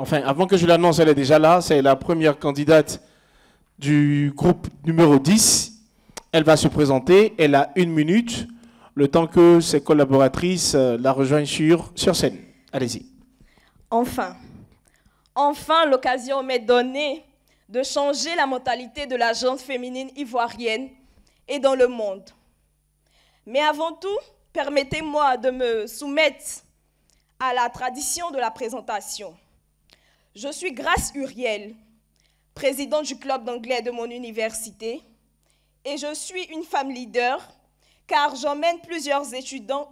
Enfin, avant que je l'annonce, elle est déjà là. C'est la première candidate du groupe numéro 10. Elle va se présenter. Elle a 1 minute, le temps que ses collaboratrices la rejoignent sur scène. Allez-y. Enfin, l'occasion m'est donnée de changer la mentalité de la gente féminine ivoirienne et dans le monde. Mais avant tout, permettez-moi de me soumettre à la tradition de la présentation. Je suis Grace Uriel, présidente du club d'anglais de mon université, et je suis une femme leader, car j'emmène plusieurs étudiantes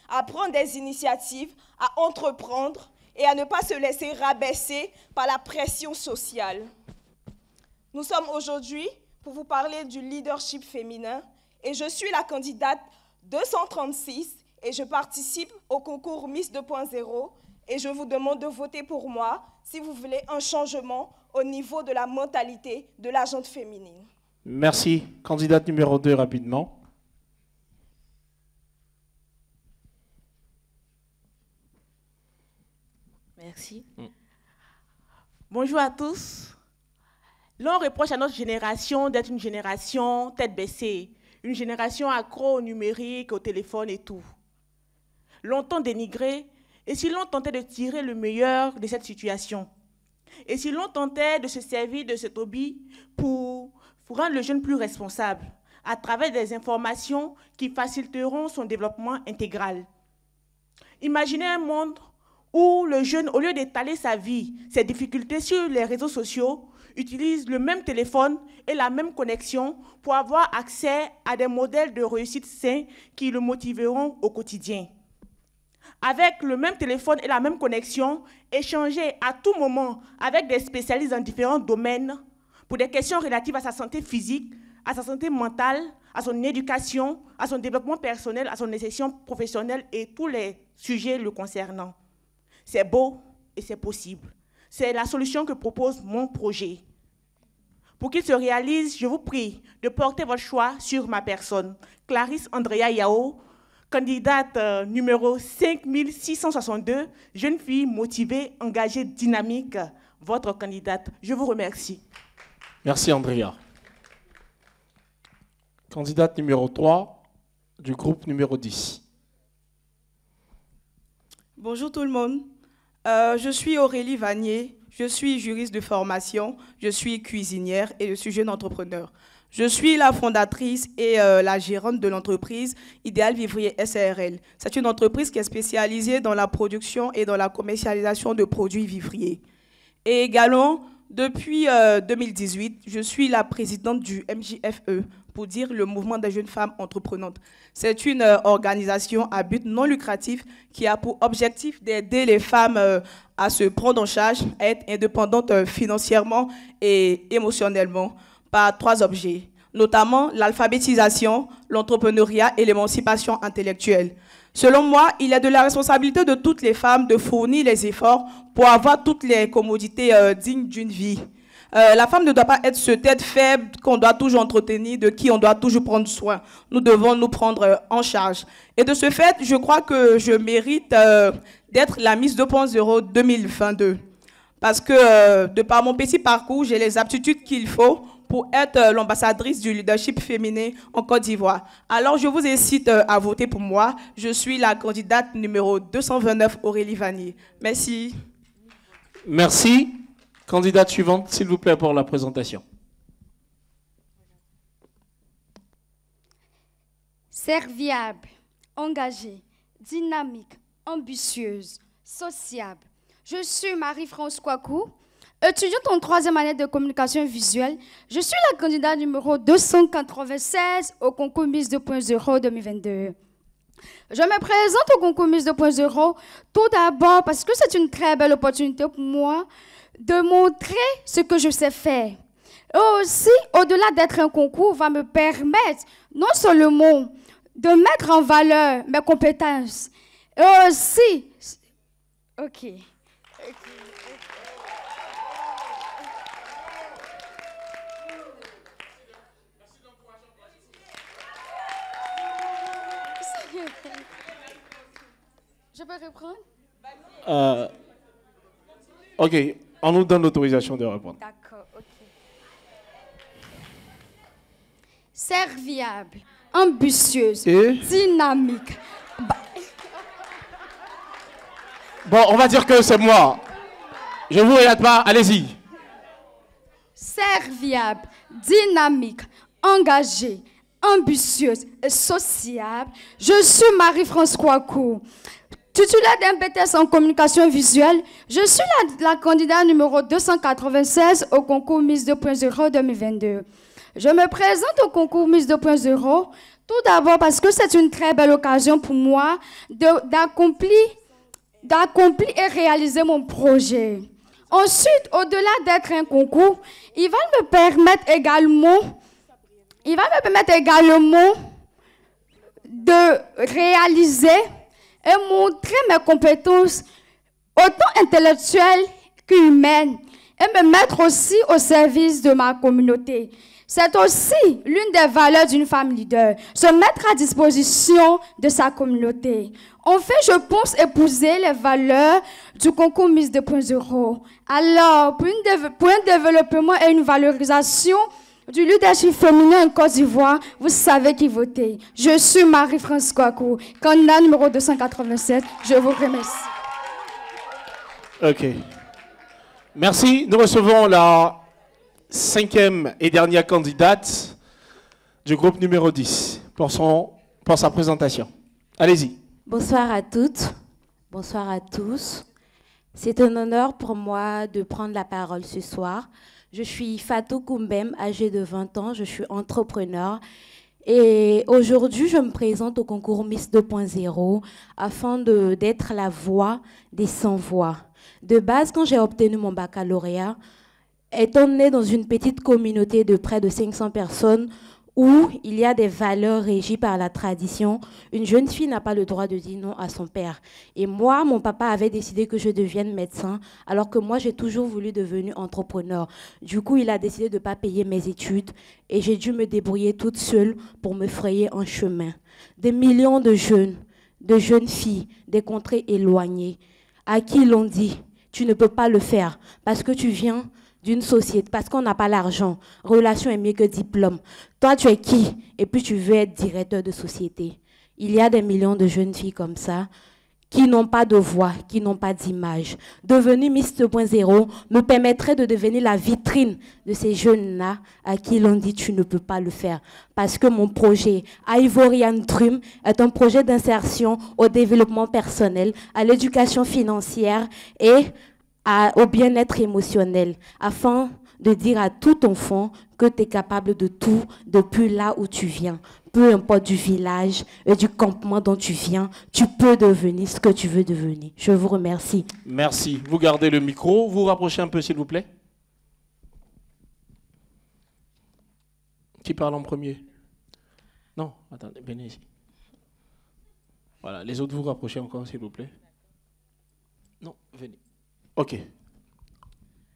à prendre des initiatives, à entreprendre et à ne pas se laisser rabaisser par la pression sociale. Nous sommes aujourd'hui pour vous parler du leadership féminin et je suis la candidate 236 et je participe au concours Miss 2.0 et je vous demande de voter pour moi si vous voulez un changement au niveau de la mentalité de la gente féminine. Merci. Candidate numéro 2, rapidement. Merci. Bonjour à tous. L'on reproche à notre génération d'être une génération tête baissée, une génération accro au numérique, au téléphone et tout. Longtemps dénigrée, et si l'on tentait de tirer le meilleur de cette situation, et si l'on tentait de se servir de cet hobby pour rendre le jeune plus responsable, à travers des informations qui faciliteront son développement intégral. Imaginez un monde où le jeune, au lieu d'étaler sa vie, ses difficultés sur les réseaux sociaux, utilise le même téléphone et la même connexion pour avoir accès à des modèles de réussite sains qui le motiveront au quotidien. Avec le même téléphone et la même connexion, échanger à tout moment avec des spécialistes dans différents domaines pour des questions relatives à sa santé physique, à sa santé mentale, à son éducation, à son développement personnel, à son insertion professionnelle et tous les sujets le concernant. C'est beau et c'est possible. C'est la solution que propose mon projet. Pour qu'il se réalise, je vous prie de porter votre choix sur ma personne. Clarisse Andrea Yao, candidate numéro 5662, jeune fille motivée, engagée, dynamique, votre candidate. Je vous remercie. Merci Andrea. Candidate numéro 3 du groupe numéro 10. Bonjour tout le monde. Je suis Aurélie Vanier, je suis juriste de formation, je suis cuisinière et je suis jeune entrepreneur. Je suis la fondatrice et la gérante de l'entreprise Idéal Vivrier SARL. C'est une entreprise qui est spécialisée dans la production et dans la commercialisation de produits vivriers. Et également, depuis 2018, je suis la présidente du MJFE, pour dire le mouvement des jeunes femmes entreprenantes. C'est une organisation à but non lucratif qui a pour objectif d'aider les femmes à se prendre en charge, à être indépendantes financièrement et émotionnellement par 3 objets, notamment l'alphabétisation, l'entrepreneuriat et l'émancipation intellectuelle. Selon moi, il est de la responsabilité de toutes les femmes de fournir les efforts pour avoir toutes les commodités dignes d'une vie. La femme ne doit pas être ce tête faible qu'on doit toujours entretenir, de qui on doit toujours prendre soin. Nous devons nous prendre en charge. Et de ce fait, je crois que je mérite d'être la Miss 2.0 2022. Parce que de par mon petit parcours, j'ai les aptitudes qu'il faut pour être l'ambassadrice du leadership féminin en Côte d'Ivoire. Alors, je vous incite à voter pour moi. Je suis la candidate numéro 229, Aurélie Vanier. Merci. Merci. Candidate suivante, s'il vous plaît, pour la présentation. Serviable, engagée, dynamique, ambitieuse, sociable. Je suis Marie-France Kouakou, étudiante en 3e année de communication visuelle. Je suis la candidate numéro 296 au concours Miss 2.0 2022. Je me présente au concours Miss 2.0 tout d'abord parce que c'est une très belle opportunité pour moi de montrer ce que je sais faire. Et aussi, au-delà d'être un concours, va me permettre non seulement de mettre en valeur mes compétences, et aussi... Ok. Je peux reprendre? Ok, on nous donne l'autorisation de répondre. D'accord, ok. Serviable, ambitieuse, Et dynamique. bon, on va dire que c'est moi. Je vous regarde pas, allez-y. Serviable, dynamique, engagée, ambitieuse et sociable, je suis Marie-France Kouakou. Titulaire d'un BTS en communication visuelle, je suis la candidate numéro 296 au concours Miss 2.0 2022. Je me présente au concours Miss 2.0 tout d'abord parce que c'est une très belle occasion pour moi d'accomplir et réaliser mon projet. Ensuite, au-delà d'être un concours, il va me permettre également de réaliser et montrer mes compétences autant intellectuelles qu'humaines et me mettre aussi au service de ma communauté. C'est aussi l'une des valeurs d'une femme leader, se mettre à disposition de sa communauté. En fait, je pense épouser les valeurs du concours Miss 2.0. Alors, pour un développement et une valorisation du leadership féminin en Côte d'Ivoire, vous savez qui voter. Je suis Marie-France Kouakou, candidate numéro 287. Je vous remercie. Ok. Merci. Nous recevons la 5e et dernière candidate du groupe numéro 10 pour sa présentation. Allez-y. Bonsoir à toutes, bonsoir à tous. C'est un honneur pour moi de prendre la parole ce soir. Je suis Fatou Koumbem, âgée de 20 ans, je suis entrepreneur. Et aujourd'hui, je me présente au concours Miss 2.0 afin d'être la voix des sans-voix. De base, quand j'ai obtenu mon baccalauréat, étant née dans une petite communauté de près de 500 personnes, où il y a des valeurs régies par la tradition, une jeune fille n'a pas le droit de dire non à son père. Et moi, mon papa avait décidé que je devienne médecin, alors que moi, j'ai toujours voulu devenir entrepreneur. Du coup, il a décidé de ne pas payer mes études et j'ai dû me débrouiller toute seule pour me frayer un chemin. Des millions de jeunes filles, des contrées éloignées, à qui l'on dit « tu ne peux pas le faire parce que tu viens d'une société, parce qu'on n'a pas l'argent. Relation est mieux que diplôme. Toi, tu es qui? Et puis tu veux être directeur de société. » Il y a des millions de jeunes filles comme ça qui n'ont pas de voix, qui n'ont pas d'image. Devenir Miss 2.0 me permettrait de devenir la vitrine de ces jeunes-là à qui l'on dit « tu ne peux pas le faire ». Parce que mon projet Ivorian Dream est un projet d'insertion au développement personnel, à l'éducation financière et au bien-être émotionnel, afin de dire à tout enfant que tu es capable de tout depuis là où tu viens. Peu importe du village et du campement dont tu viens, tu peux devenir ce que tu veux devenir. Je vous remercie. Merci. Vous gardez le micro. Vous rapprochez un peu, s'il vous plaît. Qui parle en premier? Non, attendez, venez ici. Voilà, les autres, vous rapprochez encore, s'il vous plaît. Non, venez. Ok,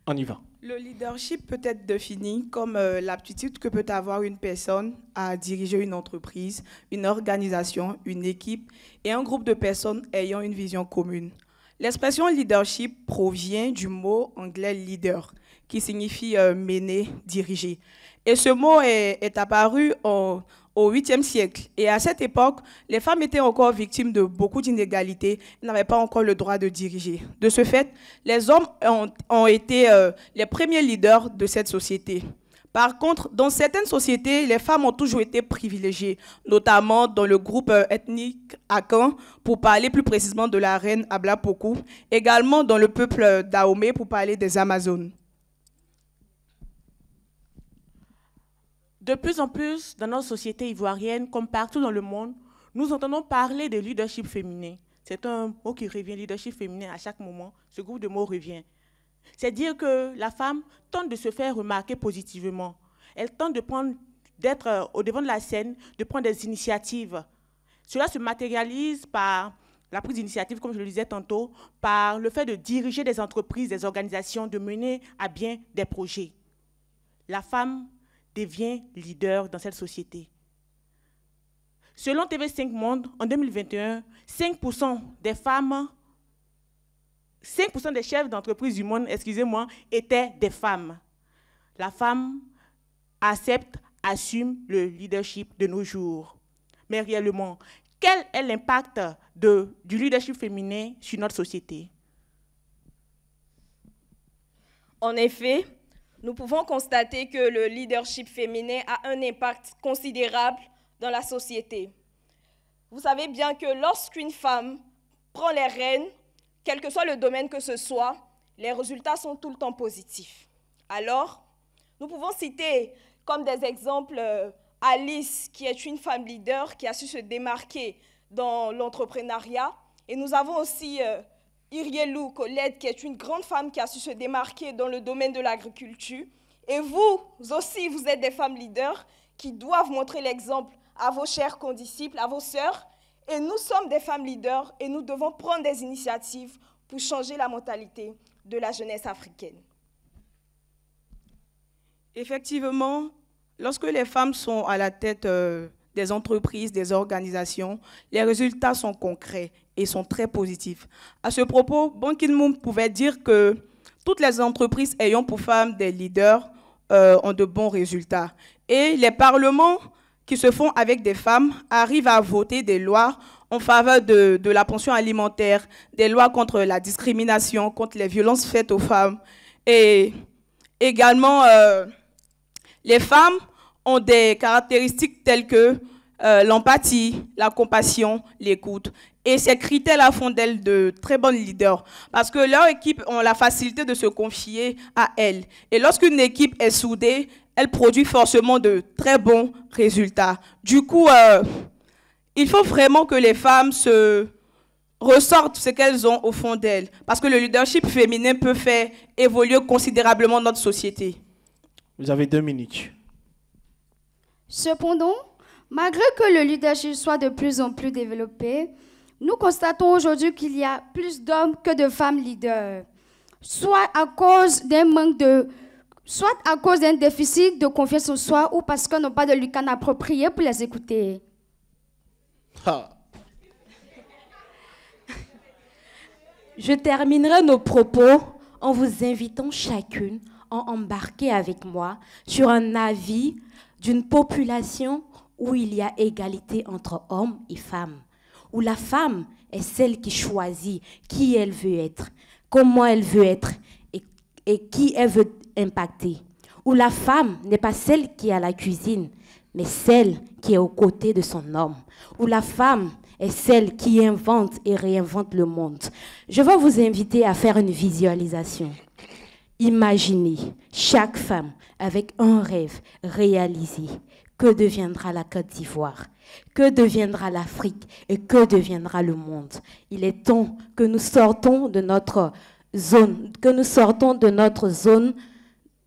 on y va. Le leadership peut être défini comme l'aptitude que peut avoir une personne à diriger une entreprise, une organisation, une équipe et un groupe de personnes ayant une vision commune. L'expression leadership provient du mot anglais leader, qui signifie mener, diriger. Et ce mot est apparu au 8e siècle. Et à cette époque, les femmes étaient encore victimes de beaucoup d'inégalités, n'avaient pas encore le droit de diriger. De ce fait, les hommes ont été les premiers leaders de cette société. Par contre, dans certaines sociétés, les femmes ont toujours été privilégiées, notamment dans le groupe ethnique Akan, pour parler plus précisément de la reine Ablapoku, également dans le peuple Dahomey, pour parler des Amazones. De plus en plus, dans notre société ivoirienne, comme partout dans le monde, nous entendons parler de leadership féminin. C'est un mot qui revient, leadership féminin, à chaque moment. Ce groupe de mots revient. C'est dire que la femme tente de se faire remarquer positivement. Elle tente d'être au devant de la scène, de prendre des initiatives. Cela se matérialise par la prise d'initiative, comme je le disais tantôt, par le fait de diriger des entreprises, des organisations, de mener à bien des projets. La femme devient leader dans cette société. Selon TV5 Monde, en 2021, 5% des femmes 5% des chefs d'entreprise du monde, excusez-moi, étaient des femmes. La femme accepte, assume le leadership de nos jours. Mais réellement, quel est l'impact du leadership féminin sur notre société? En effet, nous pouvons constater que le leadership féminin a un impact considérable dans la société. Vous savez bien que lorsqu'une femme prend les rênes, quel que soit le domaine que ce soit, les résultats sont tout le temps positifs. Alors, nous pouvons citer comme des exemples Alice, qui est une femme leader, qui a su se démarquer dans l'entrepreneuriat. Et nous avons aussi Irielou Colette, qui est une grande femme qui a su se démarquer dans le domaine de l'agriculture. Et vous aussi, vous êtes des femmes leaders qui doivent montrer l'exemple à vos chers condisciples, à vos sœurs. Et nous sommes des femmes leaders et nous devons prendre des initiatives pour changer la mentalité de la jeunesse africaine. Effectivement, lorsque les femmes sont à la tête des entreprises, des organisations, les résultats sont concrets et sont très positifs. À ce propos, Ban Ki-moon pouvait dire que toutes les entreprises ayant pour femmes des leaders ont de bons résultats. Et les parlements qui se font avec des femmes arrivent à voter des lois en faveur de la pension alimentaire, des lois contre la discrimination, contre les violences faites aux femmes. Et également, les femmes ont des caractéristiques telles que l'empathie, la compassion, l'écoute. Et ces critères-là font d'elles de très bonnes leaders parce que leur équipe ont la facilité de se confier à elles. Et lorsqu'une équipe est soudée, elle produit forcément de très bons résultats. Du coup, il faut vraiment que les femmes se ressortent ce qu'elles ont au fond d'elles parce que le leadership féminin peut faire évoluer considérablement notre société. Vous avez 2 minutes. Cependant, malgré que le leadership soit de plus en plus développé, nous constatons aujourd'hui qu'il y a plus d'hommes que de femmes leaders, soit à cause d'un déficit de confiance en soi ou parce qu'on n'a pas de lucane approprié pour les écouter. Je terminerai nos propos en vous invitant chacune à embarquer avec moi sur un avis d'une population où il y a égalité entre hommes et femmes, où la femme est celle qui choisit qui elle veut être, comment elle veut être et qui elle veut impacter, où la femme n'est pas celle qui est à la cuisine, mais celle qui est aux côtés de son homme, où la femme est celle qui invente et réinvente le monde. Je vais vous inviter à faire une visualisation. Imaginez chaque femme avec un rêve réalisé. Que deviendra la Côte d'Ivoire? Que deviendra l'Afrique? Et que deviendra le monde? Il est temps que nous sortons de notre zone,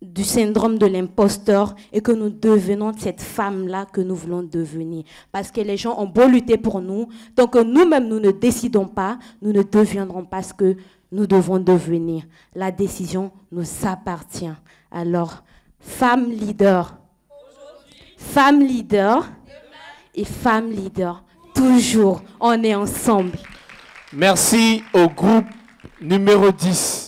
du syndrome de l'imposteur et que nous devenons cette femme-là que nous voulons devenir. Parce que les gens ont beau lutter pour nous, tant que nous-mêmes nous ne décidons pas, nous ne deviendrons pas ce que nous devons devenir. La décision nous appartient. Alors, femmes leaders et femmes leaders, toujours, on est ensemble. Merci au groupe numéro 10.